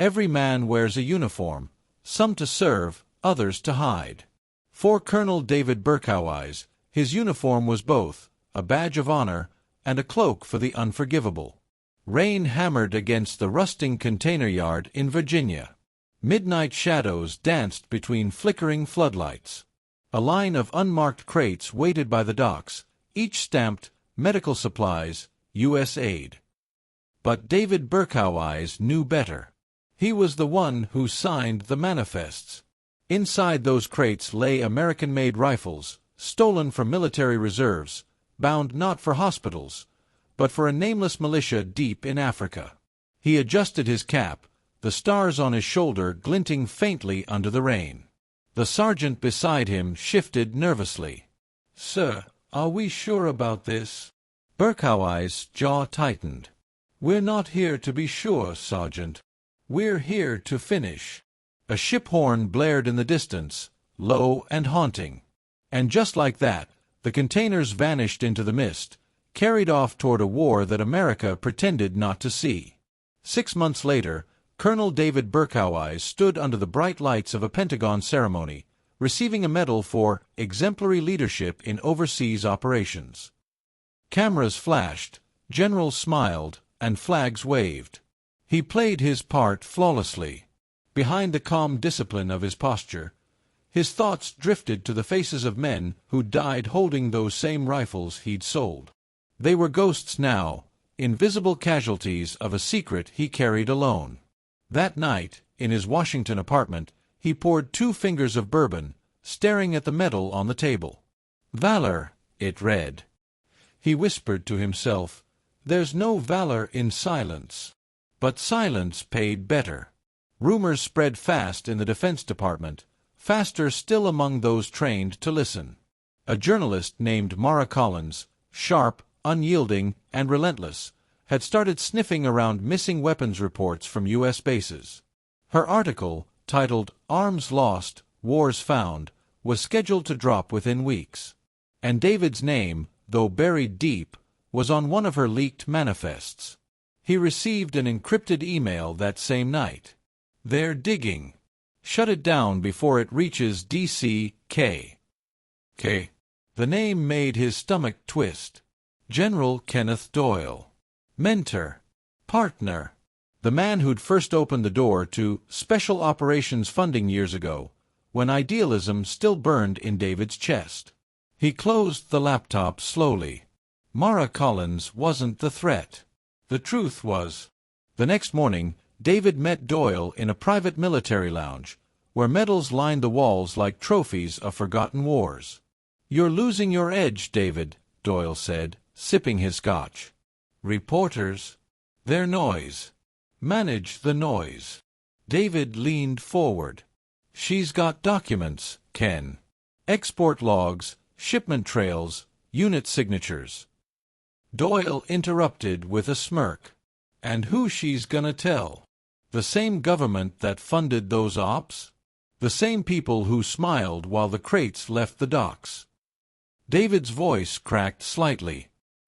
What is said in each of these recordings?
Every man wears a uniform, some to serve, others to hide. For Colonel David Berkowitz, his uniform was both a badge of honor and a cloak for the unforgivable. Rain hammered against the rusting container yard in Virginia. Midnight shadows danced between flickering floodlights. A line of unmarked crates waited by the docks, each stamped medical supplies, U.S. aid. But David Berkowitz knew better. He was the one who signed the manifests. Inside those crates lay American-made rifles, stolen from military reserves, bound not for hospitals, but for a nameless militia deep in Africa. He adjusted his cap, the stars on his shoulder glinting faintly under the rain. The sergeant beside him shifted nervously. "Sir, are we sure about this?" Berkowitz's jaw tightened. "We're not here to be sure, Sergeant. We're here to finish." A ship horn blared in the distance, low and haunting. And just like that, the containers vanished into the mist, carried off toward a war that America pretended not to see. 6 months later, Colonel David Berkowitz stood under the bright lights of a Pentagon ceremony, receiving a medal for exemplary leadership in overseas operations. Cameras flashed, generals smiled, and flags waved. He played his part flawlessly. Behind the calm discipline of his posture, his thoughts drifted to the faces of men who died holding those same rifles he'd sold. They were ghosts now, invisible casualties of a secret he carried alone. That night, in his Washington apartment, he poured 2 fingers of bourbon, staring at the medal on the table. "Valor," it read. He whispered to himself, "There's no valor in silence." But silence paid better. Rumors spread fast in the Defense Department, faster still among those trained to listen. A journalist named Mara Collins, sharp, unyielding, and relentless, had started sniffing around missing weapons reports from U.S. bases. Her article, titled "Arms Lost, Wars Found," was scheduled to drop within weeks. And David's name, though buried deep, was on one of her leaked manifests. He received an encrypted email that same night. "They're digging. Shut it down before it reaches D.C.K." K. The name made his stomach twist. General Kenneth Doyle. Mentor. Partner. The man who'd first opened the door to special operations funding years ago, when idealism still burned in David's chest. He closed the laptop slowly. Mara Collins wasn't the threat. The truth was. The next morning, David met Doyle in a private military lounge, where medals lined the walls like trophies of forgotten wars. "You're losing your edge, David," Doyle said, sipping his scotch. "Reporters. Their noise. Manage the noise." David leaned forward. "She's got documents, Ken. Export logs, shipment trails, unit signatures." Doyle interrupted with a smirk. "And who she's gonna tell? The same government that funded those ops? The same people who smiled while the crates left the docks?" David's voice cracked slightly.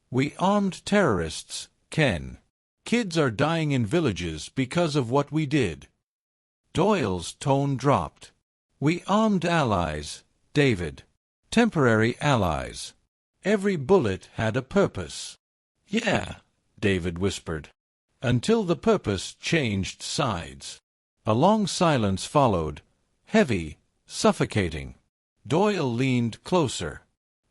"We armed terrorists, Ken. Kids are dying in villages because of what we did." Doyle's tone dropped. "We armed allies, David. Temporary allies. Every bullet had a purpose." "Yeah," David whispered. "Until the purpose changed sides." A long silence followed, heavy, suffocating. Doyle leaned closer.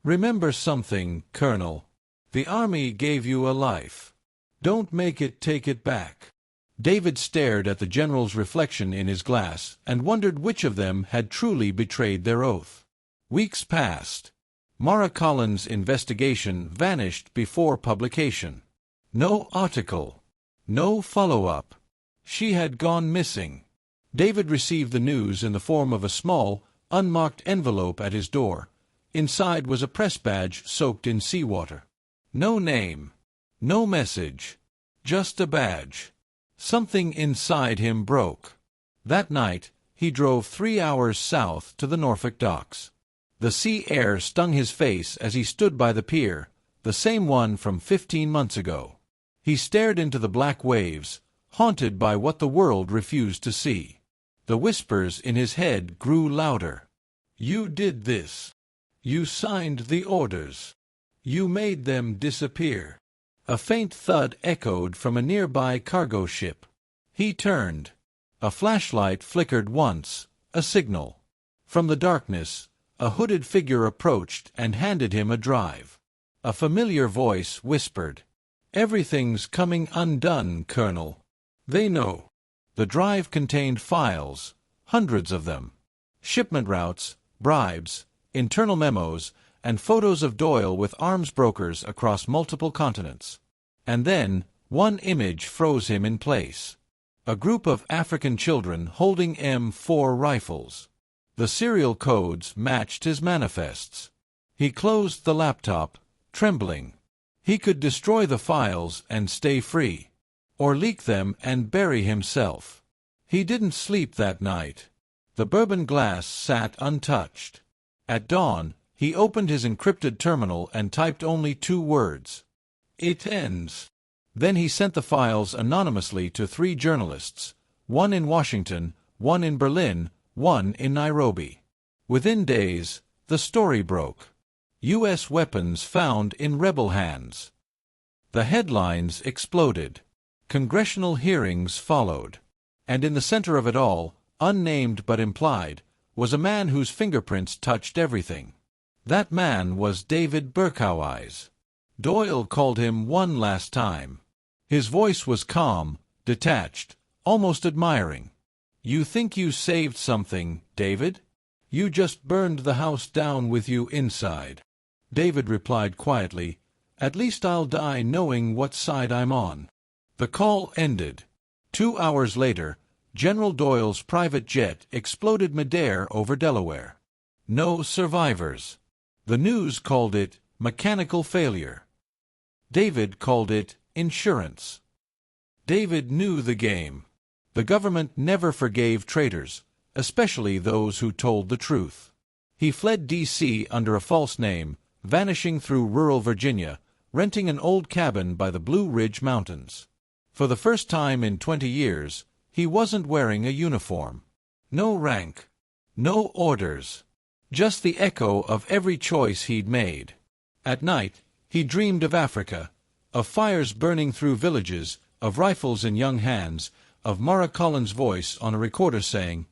"Remember something, Colonel. The Army gave you a life. Don't make it take it back." David stared at the general's reflection in his glass and wondered which of them had truly betrayed their oath. Weeks passed. Mara Collins' investigation vanished before publication. No article. No follow-up. She had gone missing. David received the news in the form of a small, unmarked envelope at his door. Inside was a press badge soaked in seawater. No name. No message. Just a badge. Something inside him broke. That night, he drove 3 hours south to the Norfolk docks. The sea air stung his face as he stood by the pier, the same one from 15 months ago. He stared into the black waves, haunted by what the world refused to see. The whispers in his head grew louder. You did this. You signed the orders. You made them disappear. A faint thud echoed from a nearby cargo ship. He turned. A flashlight flickered once, a signal. From the darkness, a hooded figure approached and handed him a drive. A familiar voice whispered, "Everything's coming undone, Colonel. They know." The drive contained files, hundreds of them. Shipment routes, bribes, internal memos, and photos of Doyle with arms brokers across multiple continents. And then, one image froze him in place. A group of African children holding M4 rifles. The serial codes matched his manifests. He closed the laptop, trembling. He could destroy the files and stay free, or leak them and bury himself. He didn't sleep that night. The bourbon glass sat untouched. At dawn, he opened his encrypted terminal and typed only 2 words. "It ends." Then he sent the files anonymously to 3 journalists, one in Washington, one in Berlin, one in Nairobi. Within days, the story broke. U.S. weapons found in rebel hands. The headlines exploded. Congressional hearings followed. And in the center of it all, unnamed but implied, was a man whose fingerprints touched everything. That man was David Berkowitz. Doyle called him one last time. His voice was calm, detached, almost admiring. "You think you saved something, David? You just burned the house down with you inside." David replied quietly, "At least I'll die knowing what side I'm on." The call ended. 2 hours later, General Doyle's private jet exploded midair over Delaware. No survivors. The news called it mechanical failure. David called it insurance. David knew the game. The government never forgave traitors, especially those who told the truth. He fled D.C. under a false name, vanishing through rural Virginia, renting an old cabin by the Blue Ridge Mountains. For the first time in 20 years, he wasn't wearing a uniform. No rank. No orders. Just the echo of every choice he'd made. At night, he dreamed of Africa, of fires burning through villages, of rifles in young hands, of Mara Collins' voice on a recorder saying,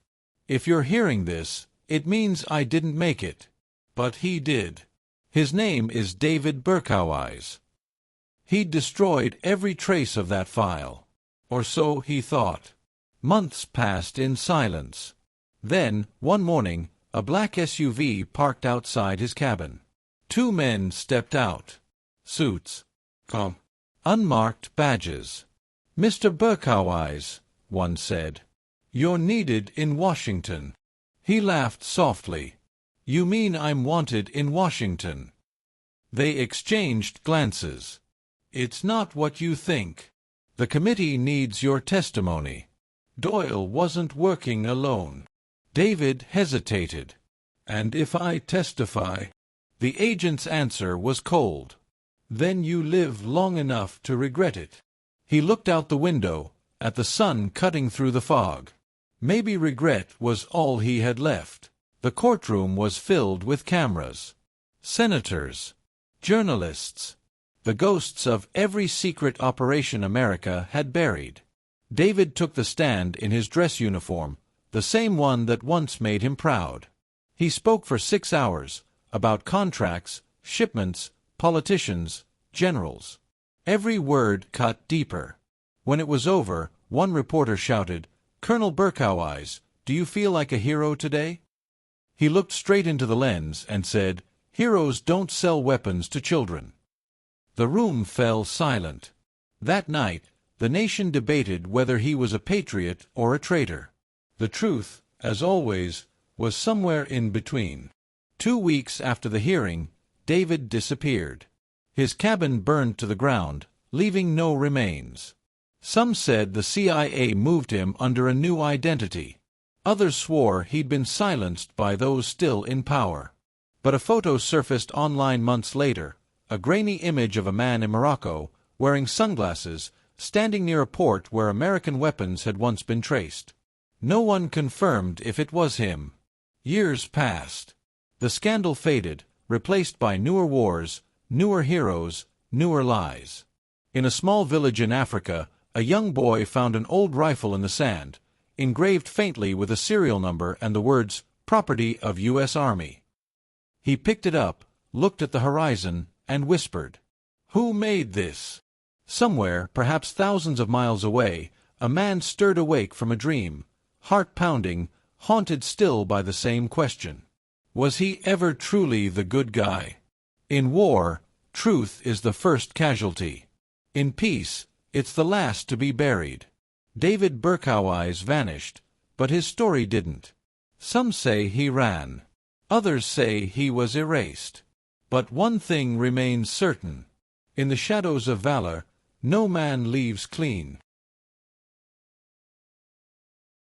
"If you're hearing this, it means I didn't make it." But he did. His name is David Berkowitz. He'd destroyed every trace of that file. Or so he thought. Months passed in silence. Then, one morning, a black SUV parked outside his cabin. 2 men stepped out. Suits. Unmarked badges. "Mr. Berkowitz," one said, "you're needed in Washington." He laughed softly. "You mean I'm wanted in Washington?" They exchanged glances. "It's not what you think. The committee needs your testimony." Doyle wasn't working alone. David hesitated. "And if I testify?" The agent's answer was cold. "Then you live long enough to regret it." He looked out the window, at the sun cutting through the fog. Maybe regret was all he had left. The courtroom was filled with cameras. Senators. Journalists. The ghosts of every secret operation America had buried. David took the stand in his dress uniform, the same one that once made him proud. He spoke for 6 hours, about contracts, shipments, politicians, generals. Every word cut deeper. When it was over, one reporter shouted, "Colonel Berkowitz, do you feel like a hero today?" He looked straight into the lens and said, "Heroes don't sell weapons to children." The room fell silent. That night, the nation debated whether he was a patriot or a traitor. The truth, as always, was somewhere in between. 2 weeks after the hearing, David disappeared. His cabin burned to the ground, leaving no remains. Some said the CIA moved him under a new identity. Others swore he'd been silenced by those still in power. But a photo surfaced online months later, a grainy image of a man in Morocco, wearing sunglasses, standing near a port where American weapons had once been traced. No one confirmed if it was him. Years passed. The scandal faded, replaced by newer wars, newer heroes, newer lies. In a small village in Africa, a young boy found an old rifle in the sand, engraved faintly with a serial number and the words, "Property of U.S. Army." He picked it up, looked at the horizon, and whispered, "Who made this?" Somewhere, perhaps thousands of miles away, a man stirred awake from a dream, heart-pounding, haunted still by the same question. Was he ever truly the good guy? In war, truth is the first casualty. In peace, it's the last to be buried. David Berkowitz vanished, but his story didn't. Some say he ran. Others say he was erased. But one thing remains certain. In the Shadows of Valor, no man leaves clean.